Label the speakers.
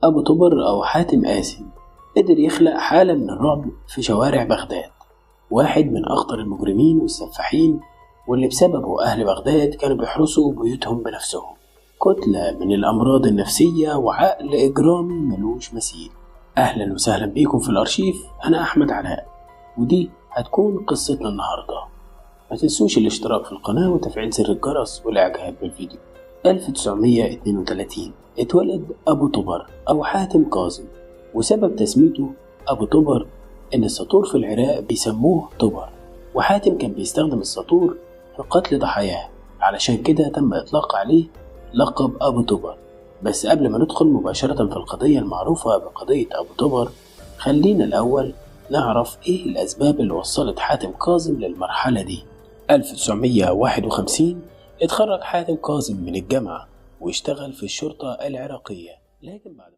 Speaker 1: أبو طبر أو حاتم قاسم قدر يخلق حالة من الرعب في شوارع بغداد، واحد من أخطر المجرمين والسفاحين واللي بسببه أهل بغداد كانوا بيحرسوا بيوتهم بنفسهم. كتلة من الأمراض النفسية وعقل إجرامي ملوش مثيل. أهلا وسهلا بيكم في الأرشيف، أنا أحمد علاء ودي هتكون قصتنا النهاردة. ما تنسوش الاشتراك في القناة وتفعيل زر الجرس والإعجاب بالفيديو. 1932 اتولد أبو طبر أو حاتم كاظم، وسبب تسميته أبو طبر إن الساطور في العراق بيسموه طبر، وحاتم كان بيستخدم الساطور في قتل ضحاياه، علشان كده تم إطلاق عليه لقب أبو طبر. بس قبل ما ندخل مباشرة في القضية المعروفة بقضية أبو طبر، خلينا الأول نعرف إيه الأسباب اللي وصلت حاتم كاظم للمرحلة دي. 1951 اتخرج حاتم كاظم من الجامعة واشتغل في الشرطة العراقية، لكن بعد